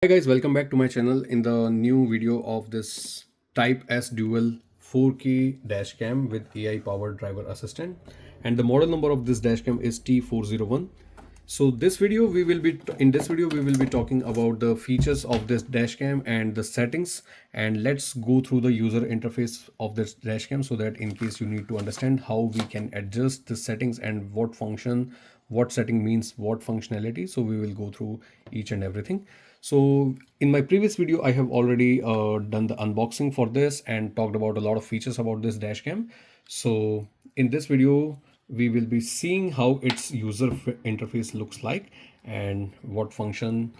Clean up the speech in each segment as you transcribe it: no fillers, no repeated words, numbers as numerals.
Hi guys, welcome back to my channel in the new video of this Type S Dual 4K dashcam with AI powered driver assistant, and the model number of this dashcam is T401. So in this video we will be talking about the features of this dashcam and the settings, and let's go through the user interface of this dashcam so that in case you need to understand how we can adjust the settings and what setting means what functionality. So we will go through each and everything. So in my previous video, I have already done the unboxing for this and talked about a lot of features about this dashcam. So in this video, we will be seeing how its interface looks like and what function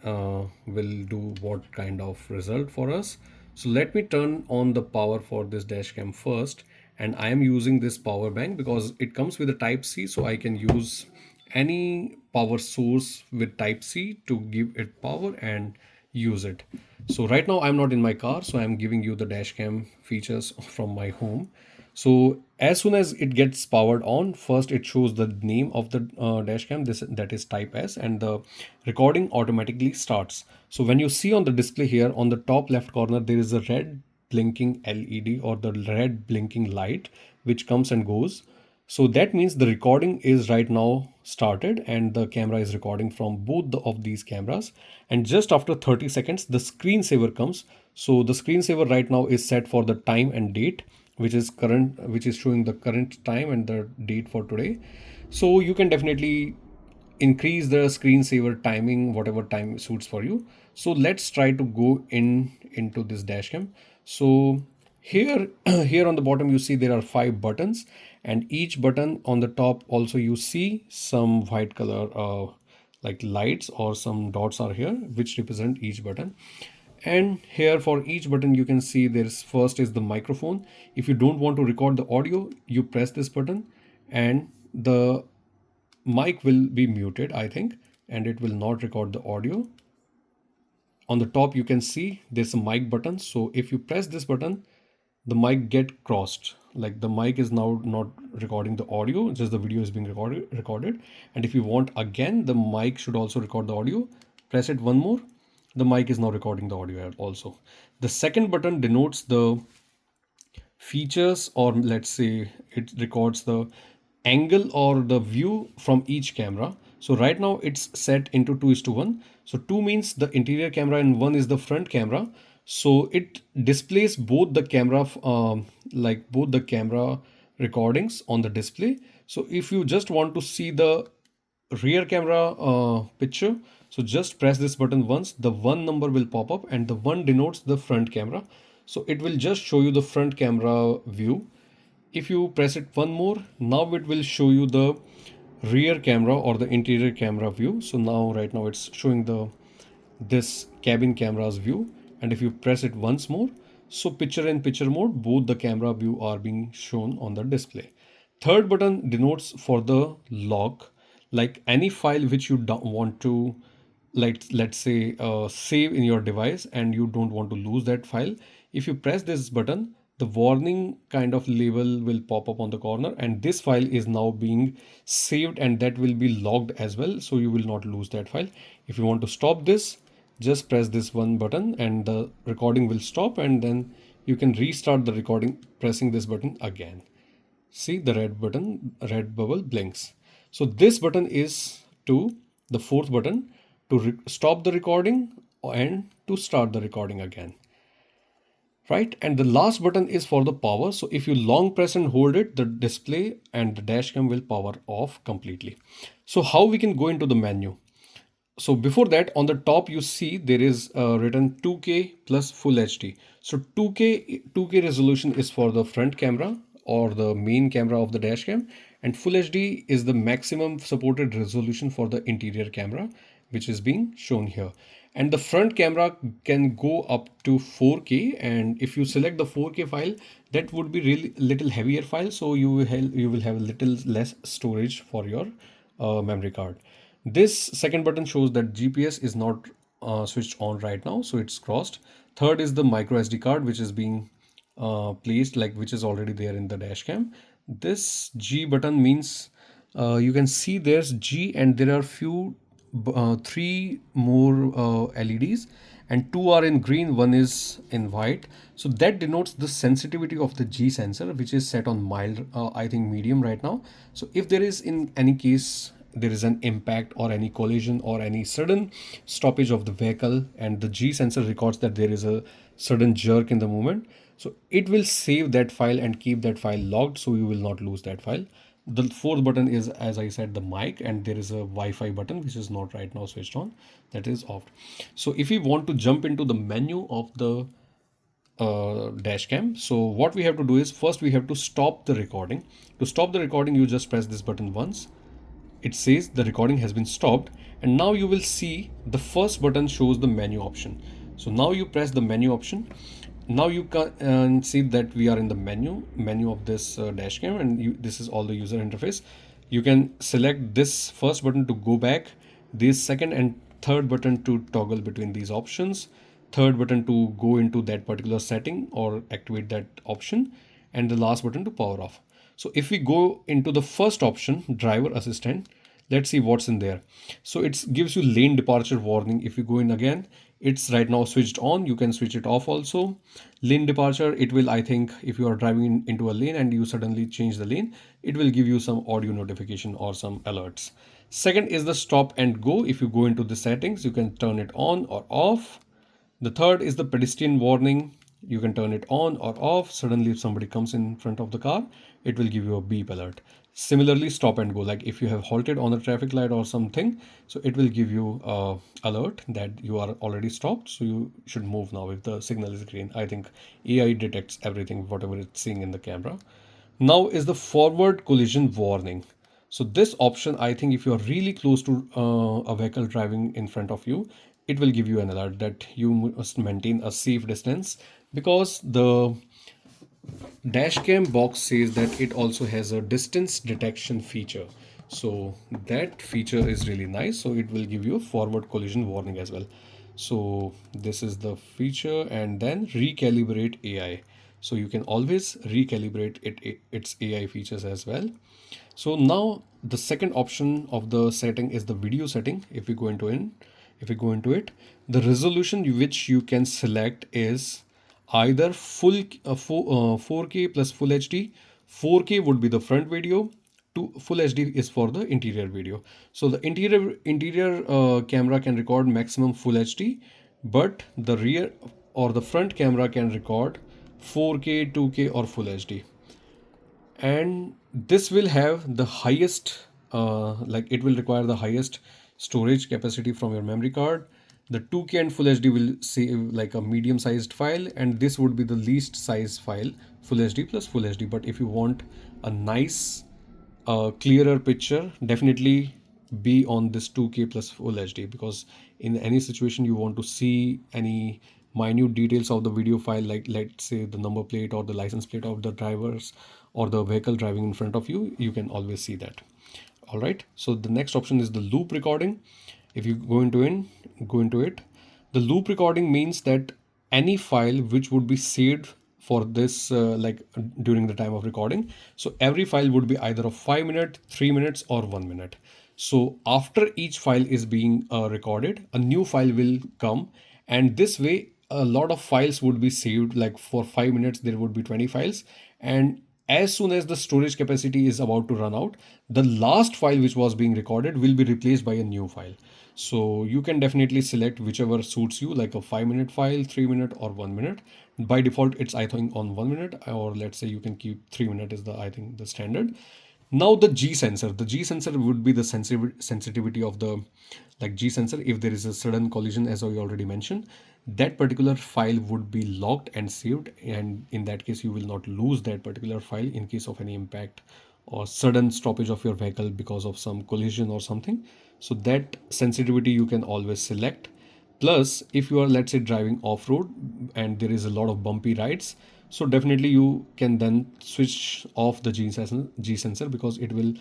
will do what kind of result for us. So let me turn on the power for this dashcam first, and I am using this power bank because it comes with a type C, so I can use any power source with type C to give it power and use it. So right now I'm not in my car, so I'm giving you the dashcam features from my home. So as soon as it gets powered on, first it shows the name of the dashcam, this that is type S, and the recording automatically starts. So when you see on the display here on the top left corner, there is a red blinking LED or the red blinking light which comes and goes. So that means the recording is right now started and the camera is recording from both of these cameras. And just after 30 seconds, the screensaver comes. So the screensaver right now is set for the time and date, which is showing the current time and the date for today. So you can definitely increase the screensaver timing, whatever time suits for you. So let's try to go into this dashcam. So here here on the bottom you see there are 5 buttons, and each button on the top also you see some white color like lights or some dots are here which represent each button. And here for each button you can see there's first is the microphone. If you don't want to record the audio, you press this button and the mic will be muted, I think, and it will not record the audio. On the top you can see there's a mic button, so if you press this button the mic get crossed, like the mic is now not recording the audio, just the video is being recorded. And if you want again the mic should also record the audio, press it one more, the mic is now recording the audio also. The second button denotes the features, or let's say it records the angle or the view from each camera. So right now it's set into 2:1. So 2 means the interior camera and 1 is the front camera. So it displays both the camera like both the camera recordings on the display. So if you just want to see the rear camera picture, so just press this button once, the 1 number will pop up and the 1 denotes the front camera. So it will just show you the front camera view. If you press it one more, now it will show you the rear camera or the interior camera view. So now right now it's showing the this cabin camera's view. And if you press it once more, so picture in picture mode, both the camera view are being shown on the display. Third button denotes for the lock, like any file which you don't want to, like let's say save in your device and you don't want to lose that file. If you press this button, the warning kind of label will pop up on the corner and this file is now being saved and that will be logged as well, so you will not lose that file. If you want to stop this, just press this one button and the recording will stop, and then you can restart the recording pressing this button again. See, the red bubble blinks. So this button is to the fourth button to stop the recording and to start the recording again. Right, and the last button is for the power. So if you long press and hold it, the display and the dashcam will power off completely. So how we can go into the menu? So before that, on the top you see there is written 2K plus full HD. So 2K resolution is for the front camera or the main camera of the dashcam, and full HD is the maximum supported resolution for the interior camera, which is being shown here. And the front camera can go up to 4K, and if you select the 4K file, that would be really little heavier file, so you will have a little less storage for your memory card. This second button shows that GPS is not switched on right now, so it's crossed. Third is the micro SD card, which is being placed, like which is already there in the dash cam. This G button means you can see there's G and there are few three more LEDs, and two are in green, one is in white. So that denotes the sensitivity of the G sensor, which is set on mild, I think medium right now. So if there is in any case there is an impact or any collision or any sudden stoppage of the vehicle, and the G sensor records that there is a sudden jerk in the movement, so it will save that file and keep that file logged, so you will not lose that file. The fourth button is, as I said, the mic, and there is a Wi-Fi button which is not right now switched on, that is off. So if we want to jump into the menu of the dash cam, so what we have to do is first we have to stop the recording. To stop the recording, you just press this button once. It says the recording has been stopped, and now you will see the first button shows the menu option. So now you press the menu option. Now you can see that we are in the menu of this dash cam, and this is all the user interface. You can select this first button to go back, this second and third button to toggle between these options, third button to go into that particular setting or activate that option, and the last button to power off. So if we go into the first option, driver assistant, let's see what's in there. So it gives you lane departure warning. If you go in again, it's right now switched on. You can switch it off also. Lane departure, it will, I think, if you are driving into a lane and you suddenly change the lane, it will give you some audio notification or some alerts. Second is the stop and go. If you go into the settings, you can turn it on or off. The third is the pedestrian warning. You can turn it on or off. Suddenly, if somebody comes in front of the car, it will give you a beep alert. Similarly, stop and go, like if you have halted on a traffic light or something, so it will give you a alert that you are already stopped, so you should move now if the signal is green. I think AI detects everything, whatever it's seeing in the camera. Now is the forward collision warning. So this option, I think if you are really close to a vehicle driving in front of you, it will give you an alert that you must maintain a safe distance, because the dashcam box says that it also has a distance detection feature. So that feature is really nice. So it will give you a forward collision warning as well. So this is the feature, and then recalibrate AI. So you can always recalibrate its AI features as well. So now the second option of the setting is the video setting. If we go into it, the resolution which you can select is either 4K plus full HD. 4K would be the front video. To full HD is for the interior video. So the interior camera can record maximum full HD, but the rear or the front camera can record 4K, 2K or full HD. And this will have the highest like it will require the highest storage capacity from your memory card. The 2K and full HD will save like a medium sized file, and this would be the least size file, full HD plus full HD. But if you want a nice clearer picture, definitely be on this 2K plus full HD, because in any situation you want to see any minute details of the video file, like let's say the number plate or the license plate of the drivers or the vehicle driving in front of you, you can always see that. All right, so the next option is the loop recording. If you go into it, the loop recording means that any file which would be saved for this during the time of recording, so every file would be either of 5 minutes, 3 minutes or 1 minute. So after each file is being recorded, a new file will come, and this way a lot of files would be saved. Like for 5 minutes there would be 20 files, and as soon as the storage capacity is about to run out, the last file which was being recorded will be replaced by a new file. So you can definitely select whichever suits you, like a 5 minute file, 3 minute or 1 minute. By default, it's I think on 1 minute, or let's say you can keep 3 minute is the I think the standard. Now the G sensor. The G sensor would be the sensitivity of the like G sensor. If there is a sudden collision, as I already mentioned, that particular file would be locked and saved, and in that case you will not lose that particular file in case of any impact or sudden stoppage of your vehicle because of some collision or something. So that sensitivity you can always select. Plus, if you are, let's say, driving off-road and there is a lot of bumpy rides, so definitely you can then switch off the G sensor, because it will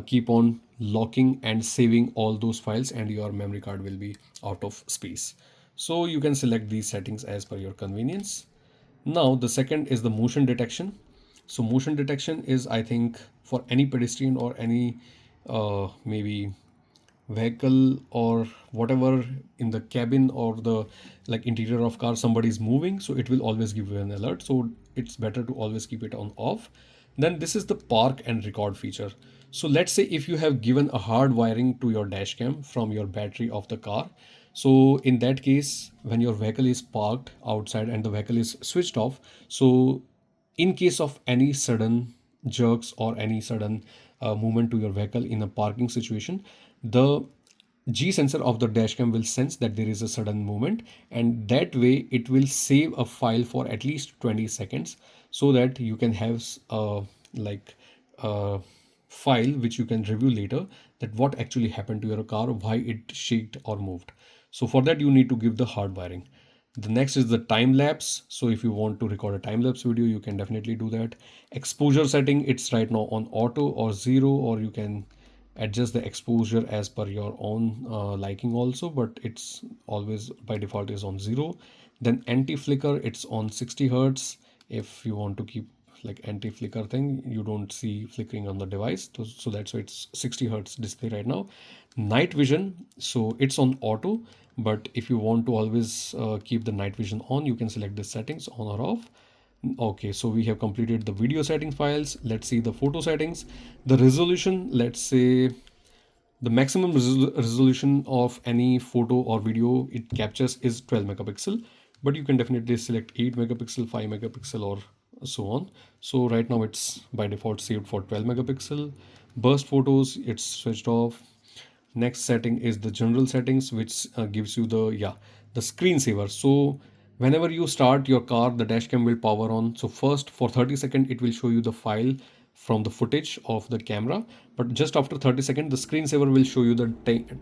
keep on locking and saving all those files, and your memory card will be out of space. So you can select these settings as per your convenience. Now the second is the motion detection. So motion detection is, I think, for any pedestrian or any maybe vehicle or whatever in the cabin or the like interior of car somebody is moving, so it will always give you an alert. So it's better to always keep it on off. Then this is the park and record feature. So let's say if you have given a hard wiring to your dash cam from your battery of the car, so in that case when your vehicle is parked outside and the vehicle is switched off, so in case of any sudden jerks or any sudden movement to your vehicle in a parking situation, the G sensor of the dashcam will sense that there is a sudden movement, and that way it will save a file for at least 20 seconds so that you can have like a file which you can review later, that what actually happened to your car, why it shaked or moved. So for that you need to give the hard wiring. The next is the time lapse. So if you want to record a time lapse video, you can definitely do that. Exposure setting, it's right now on auto or zero, or you can adjust the exposure as per your own liking also, but it's always by default is on zero. Then anti-flicker, it's on 60 hertz. If you want to keep like anti-flicker thing, you don't see flickering on the device, so that's why it's 60 hertz display right now. Night vision, so it's on auto, but if you want to always keep the night vision on, you can select the settings on or off. Okay, so we have completed the video settings files. Let's see the photo settings. The resolution, let's say the maximum resolution of any photo or video it captures is 12 megapixel, but you can definitely select 8 megapixel, 5 megapixel, or so on. So right now it's by default saved for 12 megapixel. Burst photos, it's switched off. Next setting is the general settings, which gives you the screensaver. So whenever you start your car, the dash cam will power on. So first for 30 seconds it will show you the file from the footage of the camera, but just after 30 seconds the screensaver will show you the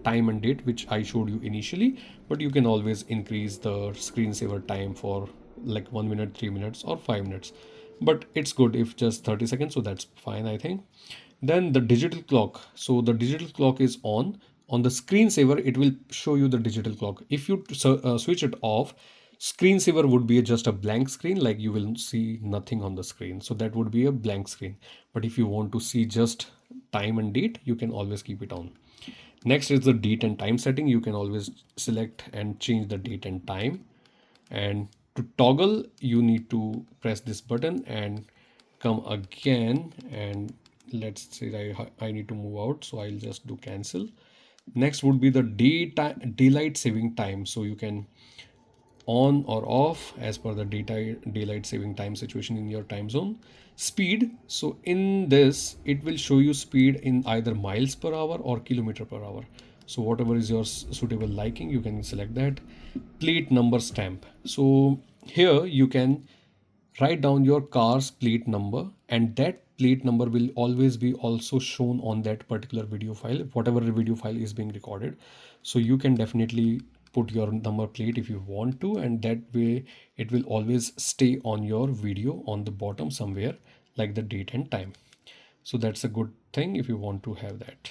time and date which I showed you initially. But you can always increase the screensaver time for like 1 minute, 3 minutes, or 5 minutes, but it's good if just 30 seconds, so that's fine I think. Then the digital clock. So the digital clock is on the screensaver. It will show you the digital clock. If you switch it off, screensaver would be just a blank screen, like you will see nothing on the screen. So that would be a blank screen. But if you want to see just time and date, you can always keep it on. Next is the date and time setting. You can always select and change the date and time. And to toggle, you need to press this button and come again, and let's say I need to move out, so I'll just do cancel. Next would be the daylight saving time. So you can on or off as per the daylight saving time situation in your time zone. Speed, so in this it will show you speed in either miles per hour or kilometer per hour. So whatever is your suitable liking, you can select that. Plate number stamp, so here you can write down your car's plate number, and that plate number will always be also shown on that particular video file, whatever video file is being recorded. So you can definitely put your number plate if you want to, and that way it will always stay on your video on the bottom somewhere, like the date and time. So that's a good thing if you want to have that.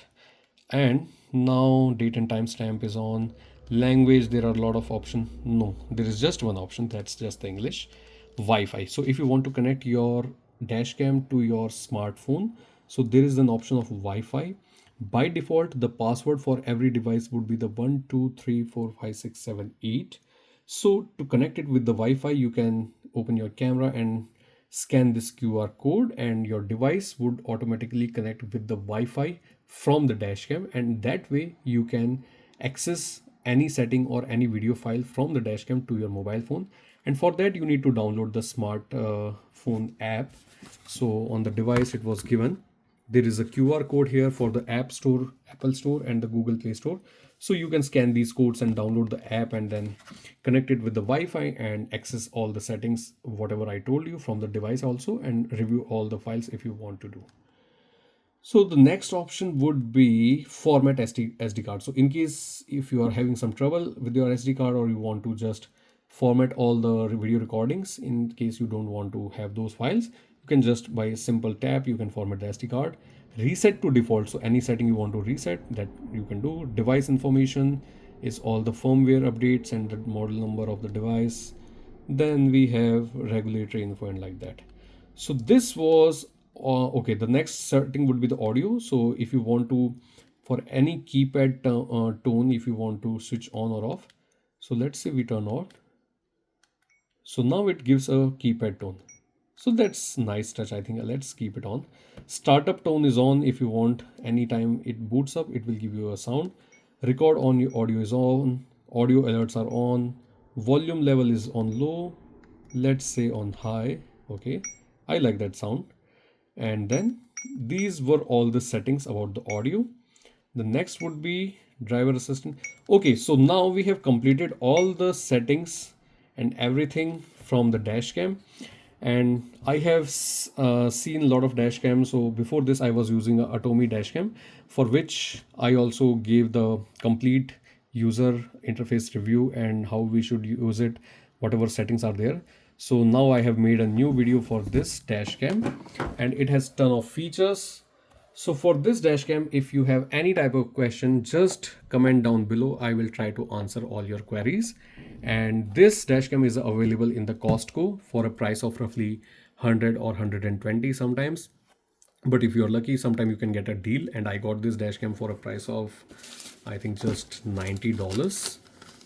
And now date and time stamp is on. Language, there are a lot of options. No, there is just one option, that's just the English. Wi-Fi, so if you want to connect your dash cam to your smartphone, so there is an option of Wi-Fi. By default the password for every device would be the 1234567 8. So to connect it with the Wi-Fi, you can open your camera and scan this QR code, and your device would automatically connect with the Wi-Fi from the dashcam, and that way you can access any setting or any video file from the dashcam to your mobile phone. And for that you need to download the smart phone app. So on the device it was given, there is a QR code here for the App Store, Apple Store, and the Google Play Store. So you can scan these codes and download the app and then connect it with the Wi-Fi and access all the settings, whatever I told you, from the device also, and review all the files if you want to do. So the next option would be format SD card. So in case if you are having some trouble with your SD card, or you want to just format all the video recordings, in case you don't want to have those files, you can just by a simple tap you can format the SD card. Reset to default, so any setting you want to reset, that you can do. Device information is all the firmware updates and the model number of the device. Then we have regulatory info and like that. So this was okay. The next setting would be the audio. So if you want to for any keypad tone if you want to switch on or off. So let's say we turn on. So now it gives a keypad tone. So that's nice touch. I think let's keep it on. Startup tone is on if you want. Anytime it boots up, it will give you a sound. Record on your audio is on. Audio alerts are on. Volume level is on low. Let's say on high. Okay. I like that sound. And then these were all the settings about the audio. The next would be driver assistant. Okay, so now we have completed all the settings and everything from the dash cam. And I have seen a lot of dash cam. So before this, I was using a Atomi dash cam, for which I also gave the complete user interface review and how we should use it, whatever settings are there. So now I have made a new video for this dash cam, and it has ton of features. So for this dashcam, if you have any type of question, just comment down below. I will try to answer all your queries. And this dashcam is available in the Costco for a price of roughly 100 or 120 sometimes. But if you're lucky, sometime you can get a deal. And I got this dashcam for a price of, I think, just $90.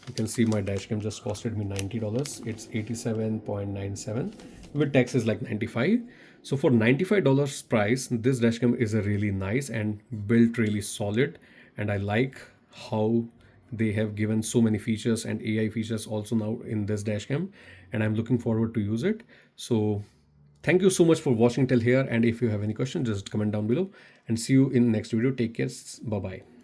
You can see my dashcam just costed me $90. It's 87.97. With tax is like 95. So for $95 price, this dashcam is a really nice and built really solid. And I like how they have given so many features and AI features also now in this dashcam. And I'm looking forward to use it. So thank you so much for watching till here. And if you have any questions, just comment down below, and see you in next video. Take care. Bye bye.